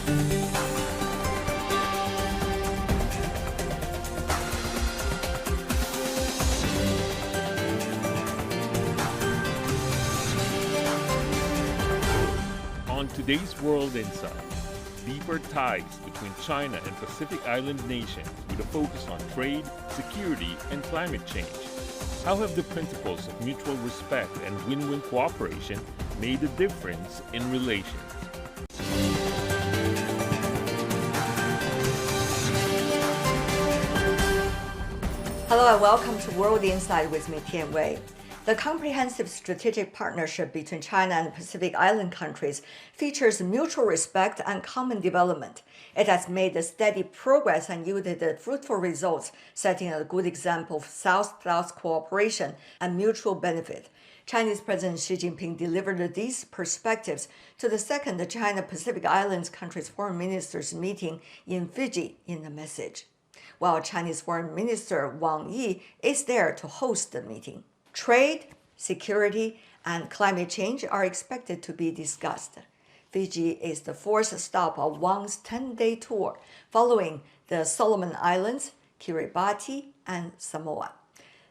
On today's World Insight, deeper ties between China and Pacific Island nations with a focus on trade, security, and climate change. How have the principles of mutual respect and win-win cooperation made a difference in relations? Hello and welcome to World Insight with me, Tian Wei. The comprehensive strategic partnership between China and Pacific Island countries features mutual respect and common development. It has made steady progress and yielded fruitful results, setting a good example of South-South cooperation and mutual benefit. Chinese President Xi Jinping delivered these perspectives to the second China-Pacific Islands countries' foreign ministers meeting in Fiji in the message, while Chinese Foreign Minister Wang is there to host the meeting. Trade, security, and climate change are expected to be discussed. Fiji is the fourth stop of Wang's 10-day tour, following the Solomon Islands, Kiribati, and Samoa.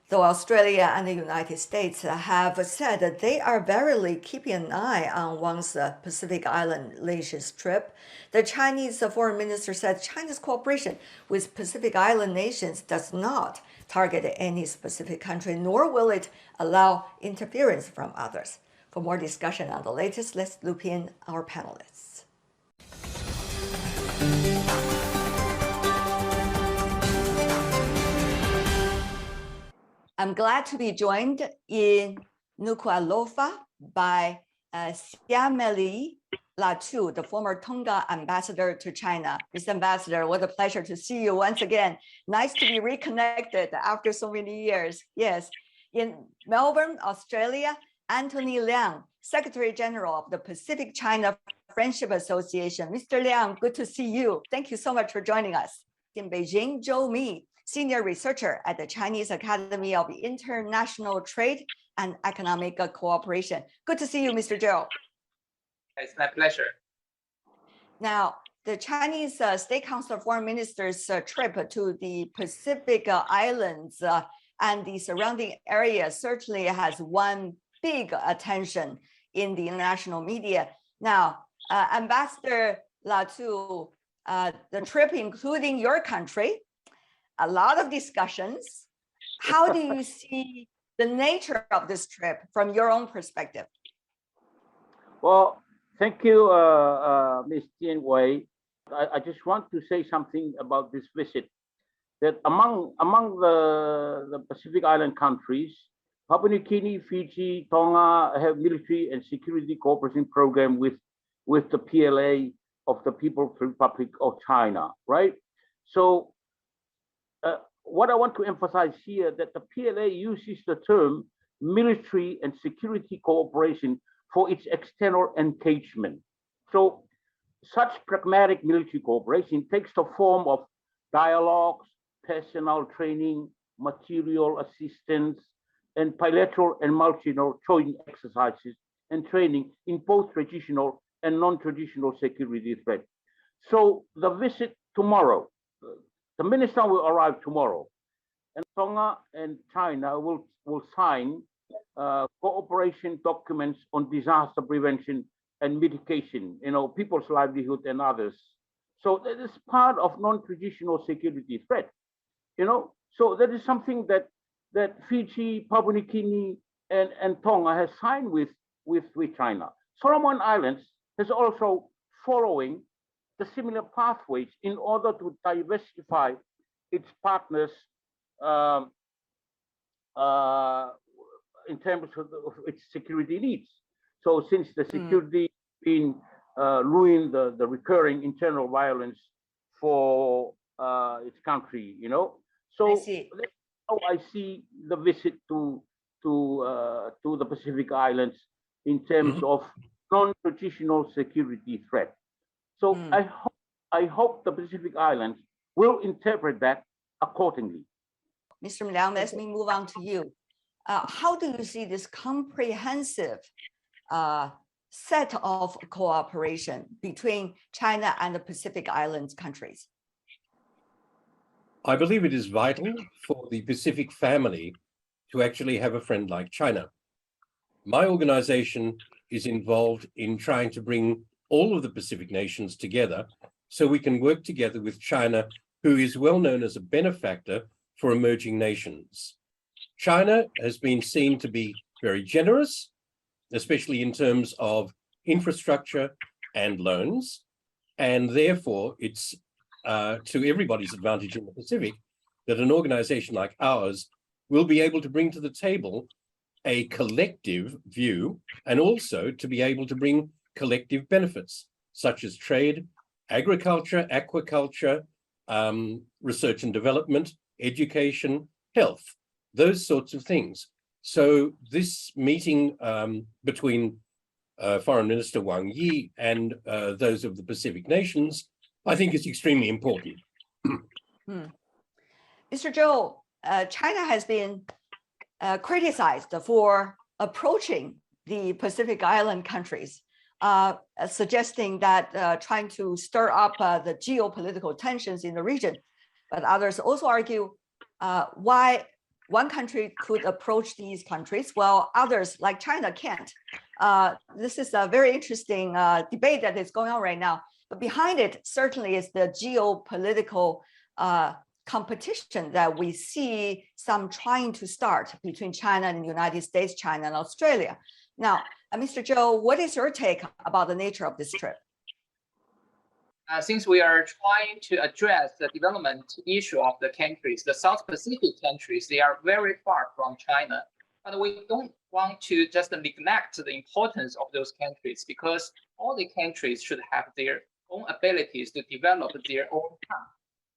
Though Australia and the United States have said that they are warily keeping an eye on Wang's Pacific Island nations trip, the Chinese foreign minister said China's cooperation with Pacific Island nations does not target any specific country, nor will it allow interference from others. For more discussion on the latest, let's loop in our panelists. I'm glad to be joined in Nuku'alofa by Siameli Latu, the former Tonga ambassador to China. Mr. Ambassador, what a pleasure to see you once again. Nice to be reconnected after so many years. Yes, in Melbourne, Australia, Anthony Liang, Secretary General of the Pacific China Friendship Association. Mr. Liang, good to see you. Thank you so much for joining us. In Beijing, Zhou Mi, Senior Researcher at the Chinese Academy of International Trade and Economic Cooperation. Good to see you, Mr. Zhou. It's my pleasure. Now, the Chinese State Council Foreign Ministers trip to the Pacific Islands and the surrounding area certainly has won big attention in the international media. Now, Ambassador Latu, the trip including your country, a lot of discussions. How do you see the nature of this trip from your own perspective? Well, thank you, Ms. Tian Wei. I just want to say something about this visit. That among the Pacific Island countries, Papua New Guinea, Fiji, Tonga have military and security cooperation program with the PLA of the People's Republic of China, right? So what I want to emphasize here that the PLA uses the term military and security cooperation for its external engagement. So such pragmatic military cooperation takes the form of dialogues, personnel training, material assistance, and bilateral and multinational joint exercises and training in both traditional and non-traditional security threats. So the visit tomorrow, the minister will arrive tomorrow, and Tonga and China will sign cooperation documents on disaster prevention and mitigation, people's livelihood and others. So that is part of non-traditional security threat, So that is something that Fiji, Papua New Guinea, and Tonga has signed with China. Solomon Islands has also following the similar pathways in order to diversify its partners in terms of its security needs. So since the security been ruined the recurring internal violence for its country, So that's how I see the visit to the Pacific Islands in terms of non-traditional security threat. So I hope the Pacific Islands will interpret that accordingly. Mr. Liang, let me move on to you. How do you see this comprehensive set of cooperation between China and the Pacific Islands countries? I believe it is vital for the Pacific family to actually have a friend like China. My organization is involved in trying to bring all of the Pacific nations together so we can work together with China, who is well known as a benefactor for emerging nations. China has been seen to be very generous, especially in terms of infrastructure and loans, and therefore it's to everybody's advantage in the Pacific that an organization like ours will be able to bring to the table a collective view and also to be able to bring collective benefits such as trade, agriculture, aquaculture, research and development, education, health, those sorts of things. So this meeting between Foreign Minister Wang Yi and those of the Pacific nations, I think is extremely important. Mr. Zhou, China has been criticized for approaching the Pacific Island countries, suggesting that trying to stir up the geopolitical tensions in the region. But others also argue why one country could approach these countries while others like China can't. This is a very interesting debate that is going on right now. But behind it certainly is the geopolitical competition that we see some trying to start between China and the United States, China and Australia. Now, Mr. Zhou, what is your take about the nature of this trip? Since we are trying to address the development issue of the countries, the South Pacific countries, they are very far from China. But we don't want to just neglect the importance of those countries because all the countries should have their own abilities to develop their own path.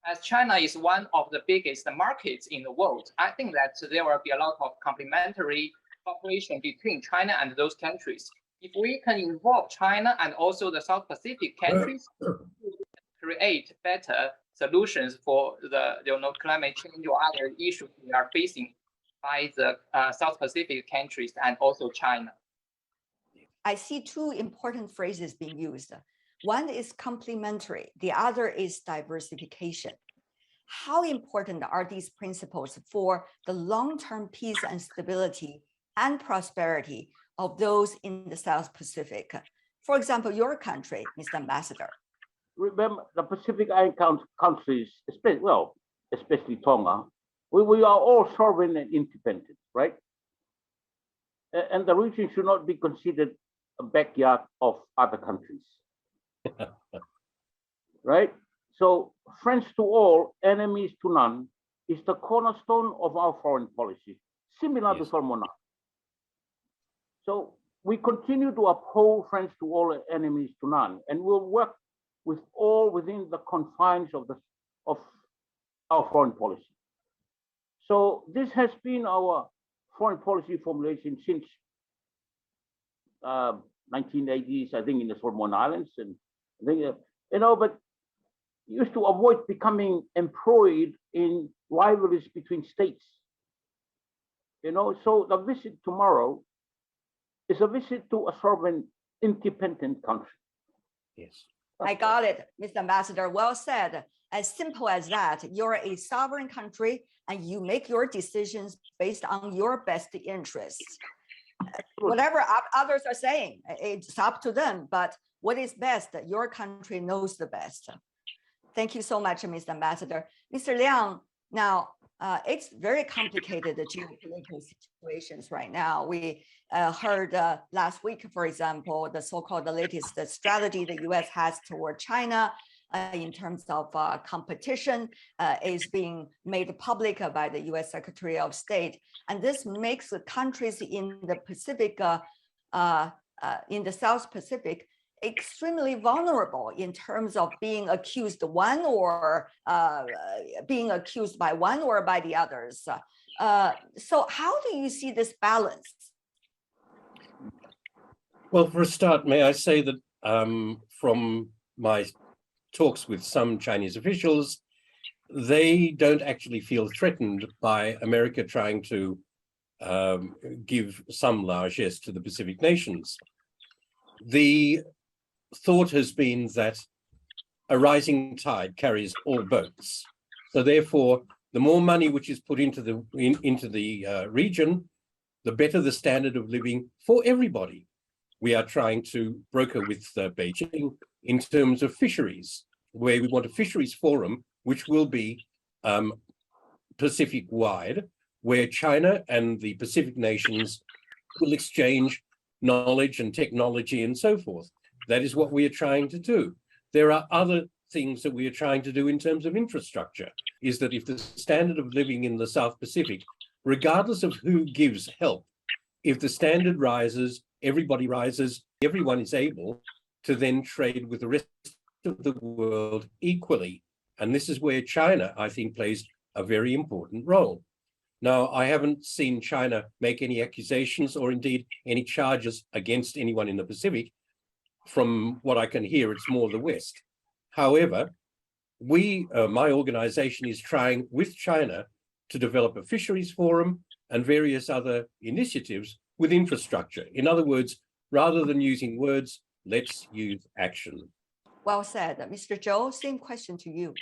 As China is one of the biggest markets in the world, I think that there will be a lot of complementary cooperation between China and those countries. If we can involve China and also the South Pacific countries, we can create better solutions for the climate change or other issues we are facing by the South Pacific countries and also China. I see two important phrases being used. One is complementary, the other is diversification. How important are these principles for the long-term peace and stability and prosperity of those in the South Pacific? For example, your country, Mr. Ambassador. Remember, the Pacific Island countries, especially Tonga, we are all sovereign and independent, right? And the region should not be considered a backyard of other countries. Right? So friends to all, enemies to none is the cornerstone of our foreign policy, similar to Solomon. So we continue to uphold friends to all, enemies to none, and we'll work with all within the confines of our foreign policy. So this has been our foreign policy formulation since 1980s, I think, in the Solomon Islands, and I think, but used to avoid becoming embroiled in rivalries between states. So the visit tomorrow is a visit to a sovereign, independent country. Yes. I got it, Mr. Ambassador. Well said. As simple as that. You're a sovereign country and you make your decisions based on your best interests. Whatever others are saying, it's up to them. But what is best, your country knows the best. Thank you so much, Mr. Ambassador. Mr. Liang, now, it's very complicated, the geopolitical situations right now. We heard last week, for example, the so-called the latest strategy the U.S. has toward China in terms of competition is being made public by the U.S. Secretary of State. And this makes the countries in the Pacific, in the South Pacific, extremely vulnerable in terms of being accused one or being accused by one or by the others. So how do you see this balance? Well, for a start, may I say that from my talks with some Chinese officials, they don't actually feel threatened by America trying to give some largesse to the Pacific nations. the thought has been that a rising tide carries all boats. So therefore, the more money which is put into the region, the better the standard of living for everybody. We are trying to broker with Beijing in terms of fisheries, where we want a fisheries forum, which will be Pacific-wide, where China and the Pacific nations will exchange knowledge and technology and so forth. That is what we are trying to do. There are other things that we are trying to do in terms of infrastructure, is that if the standard of living in the South Pacific, regardless of who gives help, if the standard rises, everybody rises, everyone is able to then trade with the rest of the world equally. And this is where China, I think, plays a very important role. Now, I haven't seen China make any accusations or indeed any charges against anyone in the Pacific. From what I can hear, it's more the West. However, my organization is trying with China to develop a fisheries forum and various other initiatives with infrastructure. In other words, rather than using words, let's use action. Well said. Mr. Zhou, same question to you.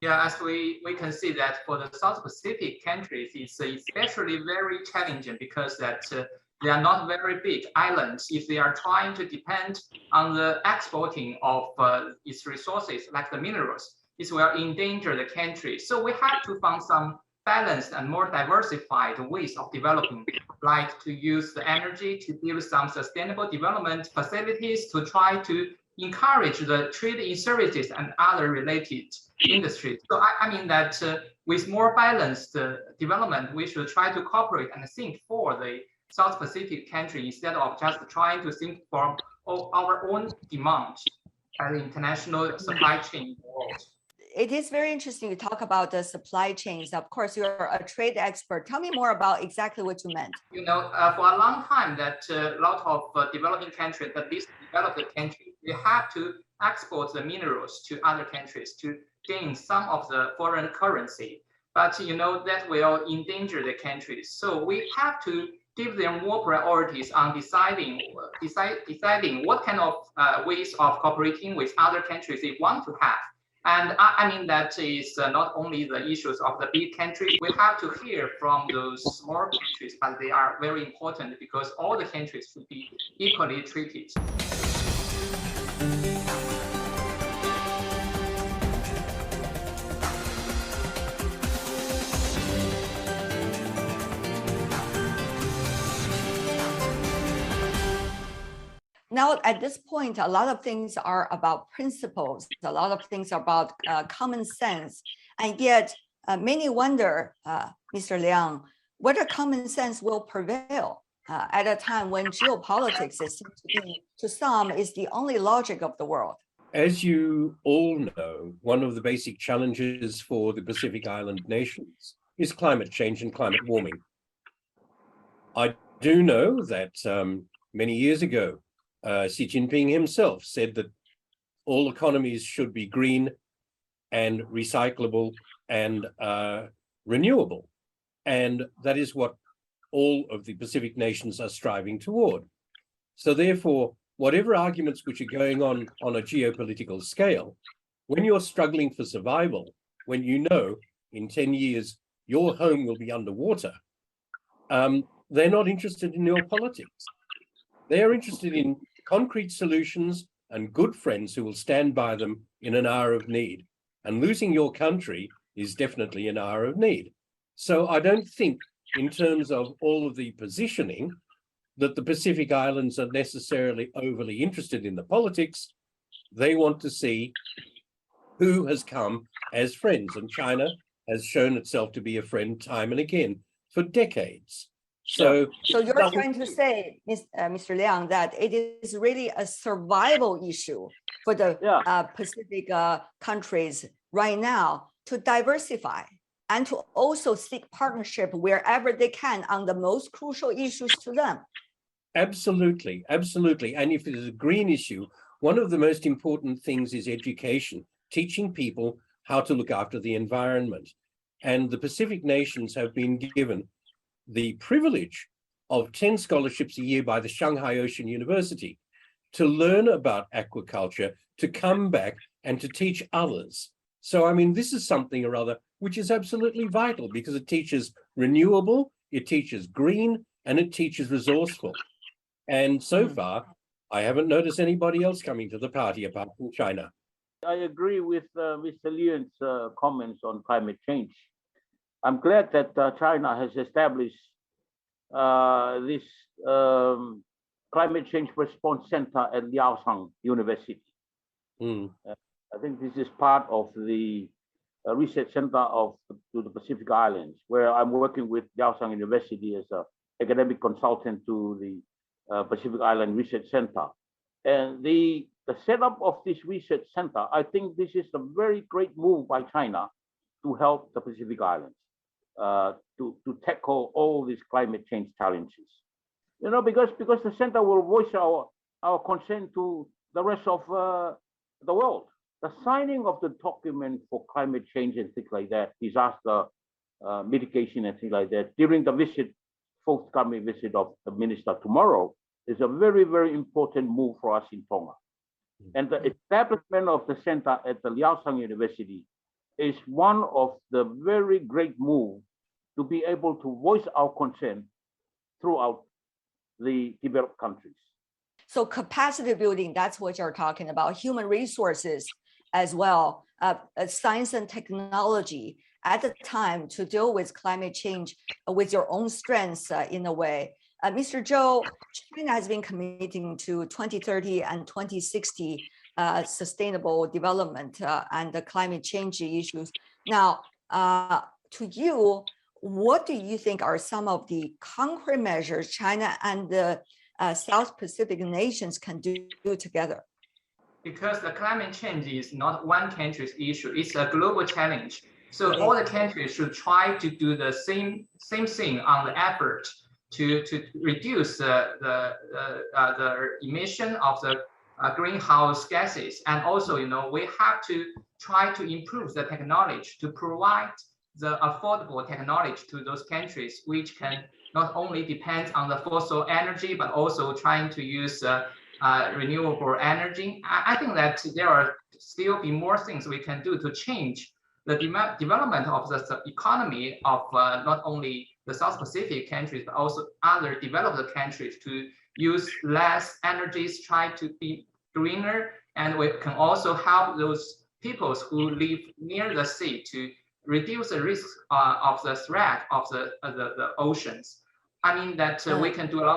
Yeah, as we can see that for the South Pacific countries, it's especially very challenging because that they are not very big islands. If they are trying to depend on the exporting of its resources, like the minerals, it will endanger the country. So we have to find some balanced and more diversified ways of developing, like to use the energy to build some sustainable development facilities to try to encourage the trade in services and other related industries. So I mean that with more balanced development, we should try to cooperate and think for the South Pacific country instead of just trying to think for our own demand as the international supply chain world. It is very interesting to talk about the supply chains. Of course, you're a trade expert. Tell me more about exactly what you meant. You know, for a long time that a lot of developing countries, at least developed countries, they have to export the minerals to other countries to gain some of the foreign currency. But you know, that will endanger the countries. So we have to give them more priorities on deciding what kind of ways of cooperating with other countries they want to have. And I mean, that is not only the issues of the big countries. We have to hear from those small countries, but they are very important because all the countries should be equally treated. Now, at this point, a lot of things are about principles. A lot of things are about common sense. And yet, many wonder, Mr. Liang, whether common sense will prevail at a time when geopolitics is to some is the only logic of the world. As you all know, one of the basic challenges for the Pacific Island nations is climate change and climate warming. I do know that many years ago, Xi Jinping himself said that all economies should be green and recyclable and renewable. And that is what all of the Pacific nations are striving toward. So therefore, whatever arguments which are going on a geopolitical scale, when you're struggling for survival, when you know in 10 years your home will be underwater, they're not interested in your politics. They are interested in concrete solutions and good friends who will stand by them in an hour of need. And losing your country is definitely an hour of need. So I don't think, in terms of all of the positioning, that the Pacific Islands are necessarily overly interested in the politics. They want to see who has come as friends. And China has shown itself to be a friend time and again for decades. So you're trying to say, Mr. Liang, that it is really a survival issue for the Pacific countries right now to diversify and to also seek partnership wherever they can on the most crucial issues to them. Absolutely, absolutely. And if it is a green issue, one of the most important things is education, teaching people how to look after the environment. And the Pacific nations have been given the privilege of 10 scholarships a year by the Shanghai Ocean University. to learn about aquaculture, to come back and to teach others. So, I mean, this is something or other which is absolutely vital because it teaches renewable, it teaches green, and it teaches resourceful. And so far, I haven't noticed anybody else coming to the party apart from China. I agree with Mr. Lian's comments on climate change. I'm glad that China has established this Climate Change Response Center at Liaoning University. I think this is part of the research center to the Pacific Islands, where I'm working with Liaoning University as an academic consultant to the Pacific Island Research Center. And the setup of this research center, I think this is a very great move by China to help the Pacific Islands to tackle all these climate change challenges. You know, because the center will voice our concern to the rest of the world. The signing of the document for climate change and things like that, disaster mitigation and things like that, during the forthcoming visit of the minister tomorrow, is a very, very important move for us in Tonga. And the establishment of the center at the Liaoning University is one of the very great moves to be able to voice our concern throughout the developed countries. So capacity building, that's what you're talking about. Human resources as well, science and technology at the time to deal with climate change with your own strengths in a way. Mr. Zhou, China has been committing to 2030 and 2060 sustainable development and the climate change issues. Now, to you, what do you think are some of the concrete measures China and the South Pacific nations can do together? Because the climate change is not one country's issue, it's a global challenge. So all the countries should try to do the same thing on the effort to reduce the emission of the greenhouse gases. And also, you know, we have to try to improve the technology to provide the affordable technology to those countries, which can not only depend on the fossil energy, but also trying to use renewable energy. I think that there are still be more things we can do to change the development of the economy of not only the South Pacific countries, but also other developed countries to use less energies, try to be greener. And we can also help those peoples who live near the sea to reduce the risk of the threat of the oceans. I mean that we can do a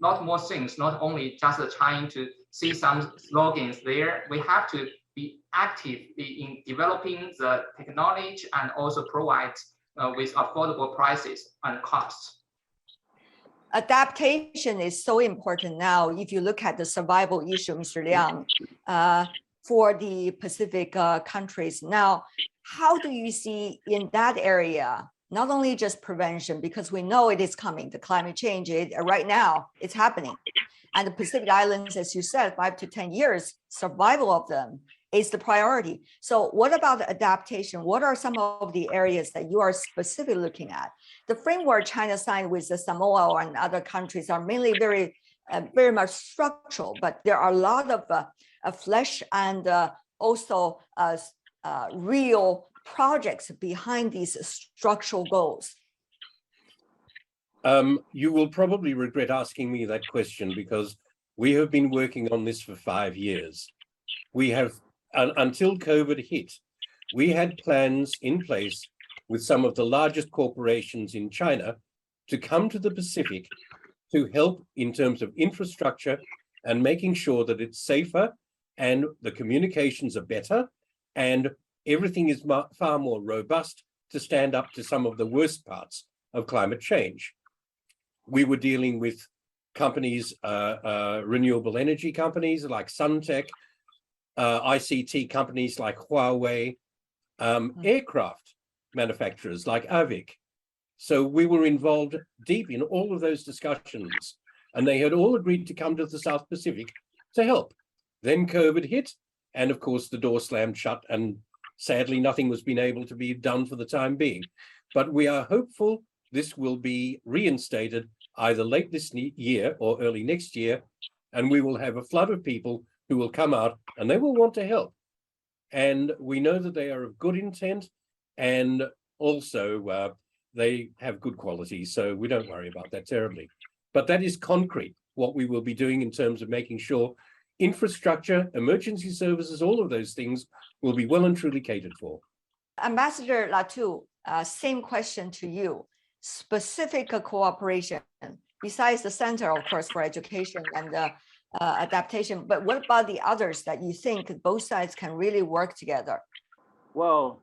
lot more things, not only just trying to see some slogans there. We have to be active in developing the technology and also provide with affordable prices and costs. Adaptation is so important now. If you look at the survival issue, Mr. Liang, for the Pacific countries. Now, how do you see in that area, not only just prevention, because we know it is coming, the climate change, right now it's happening. And the Pacific Islands, as you said, 5 to 10 years, survival of them is the priority. So what about adaptation? What are some of the areas that you are specifically looking at? The framework China signed with the Samoa and other countries are mainly very much structural, but there are a lot of flesh and also real projects behind these structural goals. You will probably regret asking me that question because we have been working on this for 5 years. We have, until COVID hit, we had plans in place with some of the largest corporations in China to come to the Pacific to help in terms of infrastructure and making sure that it's safer and the communications are better and everything is far more robust to stand up to some of the worst parts of climate change. We were dealing with companies, renewable energy companies like Suntech, ICT companies like Huawei, aircraft manufacturers like Avic. So we were involved deep in all of those discussions, and they had all agreed to come to the South Pacific to help. Then COVID hit, and of course the door slammed shut, and sadly nothing was being able to be done for the time being. But we are hopeful this will be reinstated either late this year or early next year, and we will have a flood of people who will come out and they will want to help. And we know that they are of good intent, and also they have good qualities, so we don't worry about that terribly. But that is concrete, what we will be doing in terms of making sure infrastructure, emergency services, all of those things will be well and truly catered for. Ambassador Latu, same question to you. Specific cooperation, besides the Center, of course, for Education and Adaptation, but what about the others that you think both sides can really work together? Well,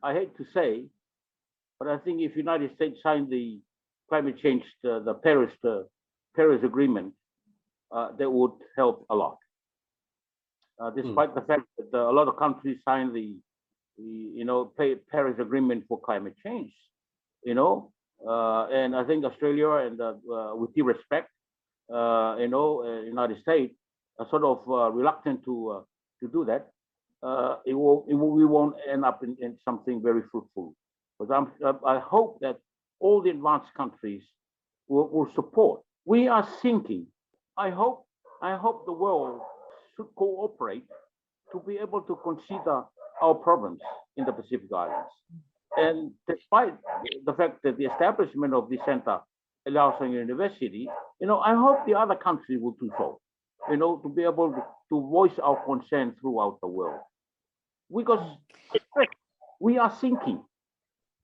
I hate to say, but I think if United States signed the climate change, the Paris Agreement, that would help a lot. Despite the fact that a lot of countries signed the Paris Agreement for climate change, and I think Australia and with due respect, United States are sort of reluctant to do that. We won't end up in something very fruitful. But I hope that all the advanced countries will support. We are sinking. I hope the world should cooperate to be able to consider our problems in the Pacific Islands. And despite the fact that the establishment of the center allows a university, I hope the other countries will do so, to be able to voice our concern throughout the world. Because we are sinking.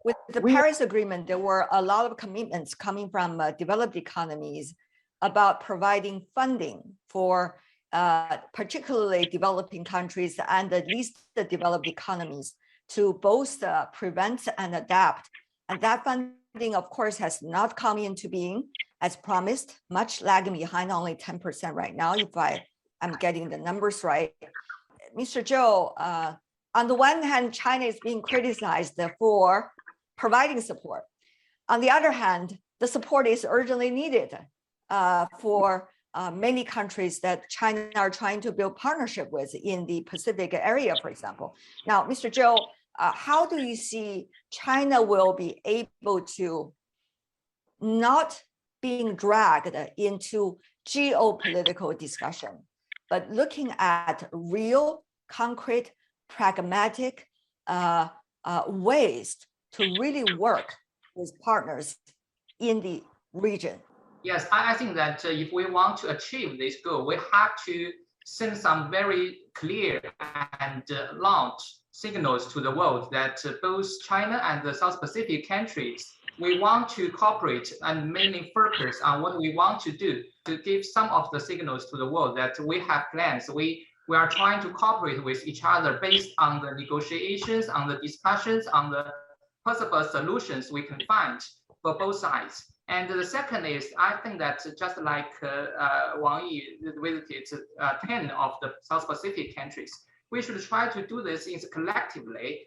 With the Paris Agreement, there were a lot of commitments coming from developed economies about providing funding for particularly developing countries and at least the developed economies to both prevent and adapt. And that funding, of course, has not come into being as promised, much lagging behind, only 10% right now, if I'm getting the numbers right. Mr. Zhou, on the one hand, China is being criticized for providing support. On the other hand, the support is urgently needed for many countries that China are trying to build partnership with in the Pacific area, for example. Now, Mr. Zhou, how do you see China will be able to not being dragged into geopolitical discussion, but looking at real, concrete, pragmatic ways to really work with partners in the region? Yes, I think that if we want to achieve this goal, we have to send some very clear and loud signals to the world that both China and the South Pacific countries, we want to cooperate and mainly focus on what we want to do, to give some of the signals to the world that we have plans. We are trying to cooperate with each other based on the negotiations, on the discussions, on the possible solutions we can find for both sides. And the second is, I think that just like Wang visited 10 of the South Pacific countries, we should try to do this collectively.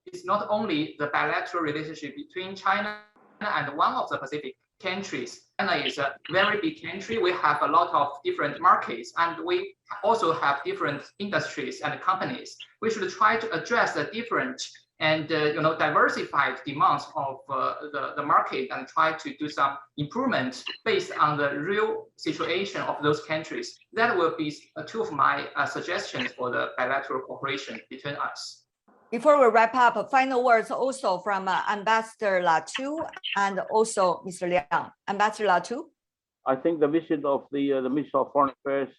It's not only the bilateral relationship between China and one of the Pacific countries. China is a very big country. We have a lot of different markets, and we also have different industries and companies. We should try to address the different and diversified demands of the market and try to do some improvement based on the real situation of those countries. That will be two of my suggestions for the bilateral cooperation between us. Before we wrap up, final words also from Ambassador Latu and also Mr. Liang. Ambassador Latu? I think the visit of the Minister of Foreign Affairs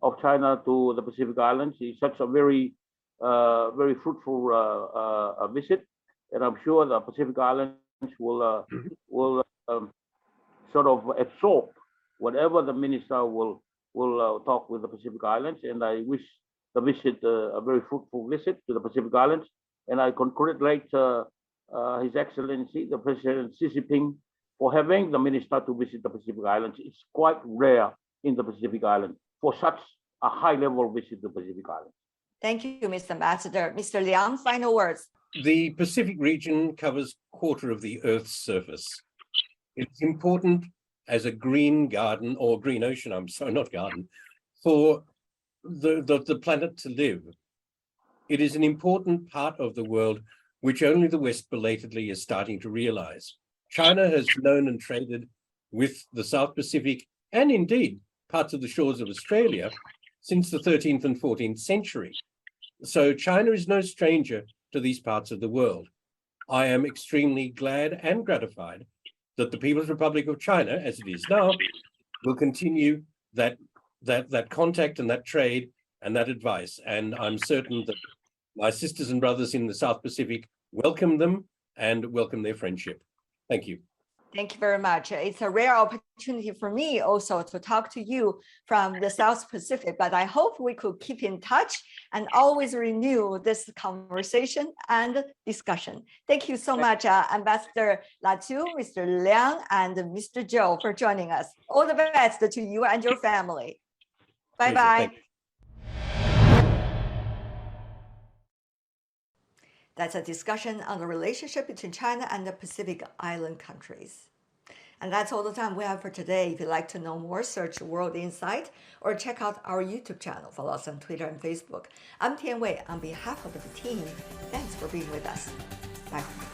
of China to the Pacific Islands is such a very fruitful visit, and I'm sure the Pacific Islands will sort of absorb whatever the minister will talk with the Pacific Islands. And I wish the visit a very fruitful visit to the Pacific Islands. And I congratulate His Excellency, the President Xi Jinping, for having the minister to visit the Pacific Islands. It's quite rare in the Pacific Islands for such a high-level visit to the Pacific Islands. Thank you, Mr. Ambassador. Mr. Liang, final words. The Pacific region covers a quarter of the Earth's surface. It's important as a green garden, or green ocean, I'm sorry, not garden, for the planet to live. It is an important part of the world which only the West belatedly is starting to realize. China has known and traded with the South Pacific and indeed parts of the shores of Australia since the 13th and 14th century. So China is no stranger to these parts of the world. I am extremely glad and gratified that the People's Republic of China, as it is now, will continue that contact and that trade and that advice. And I'm certain that my sisters and brothers in the South Pacific welcome them and welcome their friendship. Thank you. Thank you very much. It's a rare opportunity for me also to talk to you from the South Pacific, but I hope we could keep in touch and always renew this conversation and discussion. Thank you so much, Ambassador Latu, Mr. Liang, and Mr. Zhou for joining us. All the best to you and your family. Bye-bye. That's a discussion on the relationship between China and the Pacific Island countries. And that's all the time we have for today. If you'd like to know more, search World Insight or check out our YouTube channel. Follow us on Twitter and Facebook. I'm Tian Wei on behalf of the team. Thanks for being with us. Bye.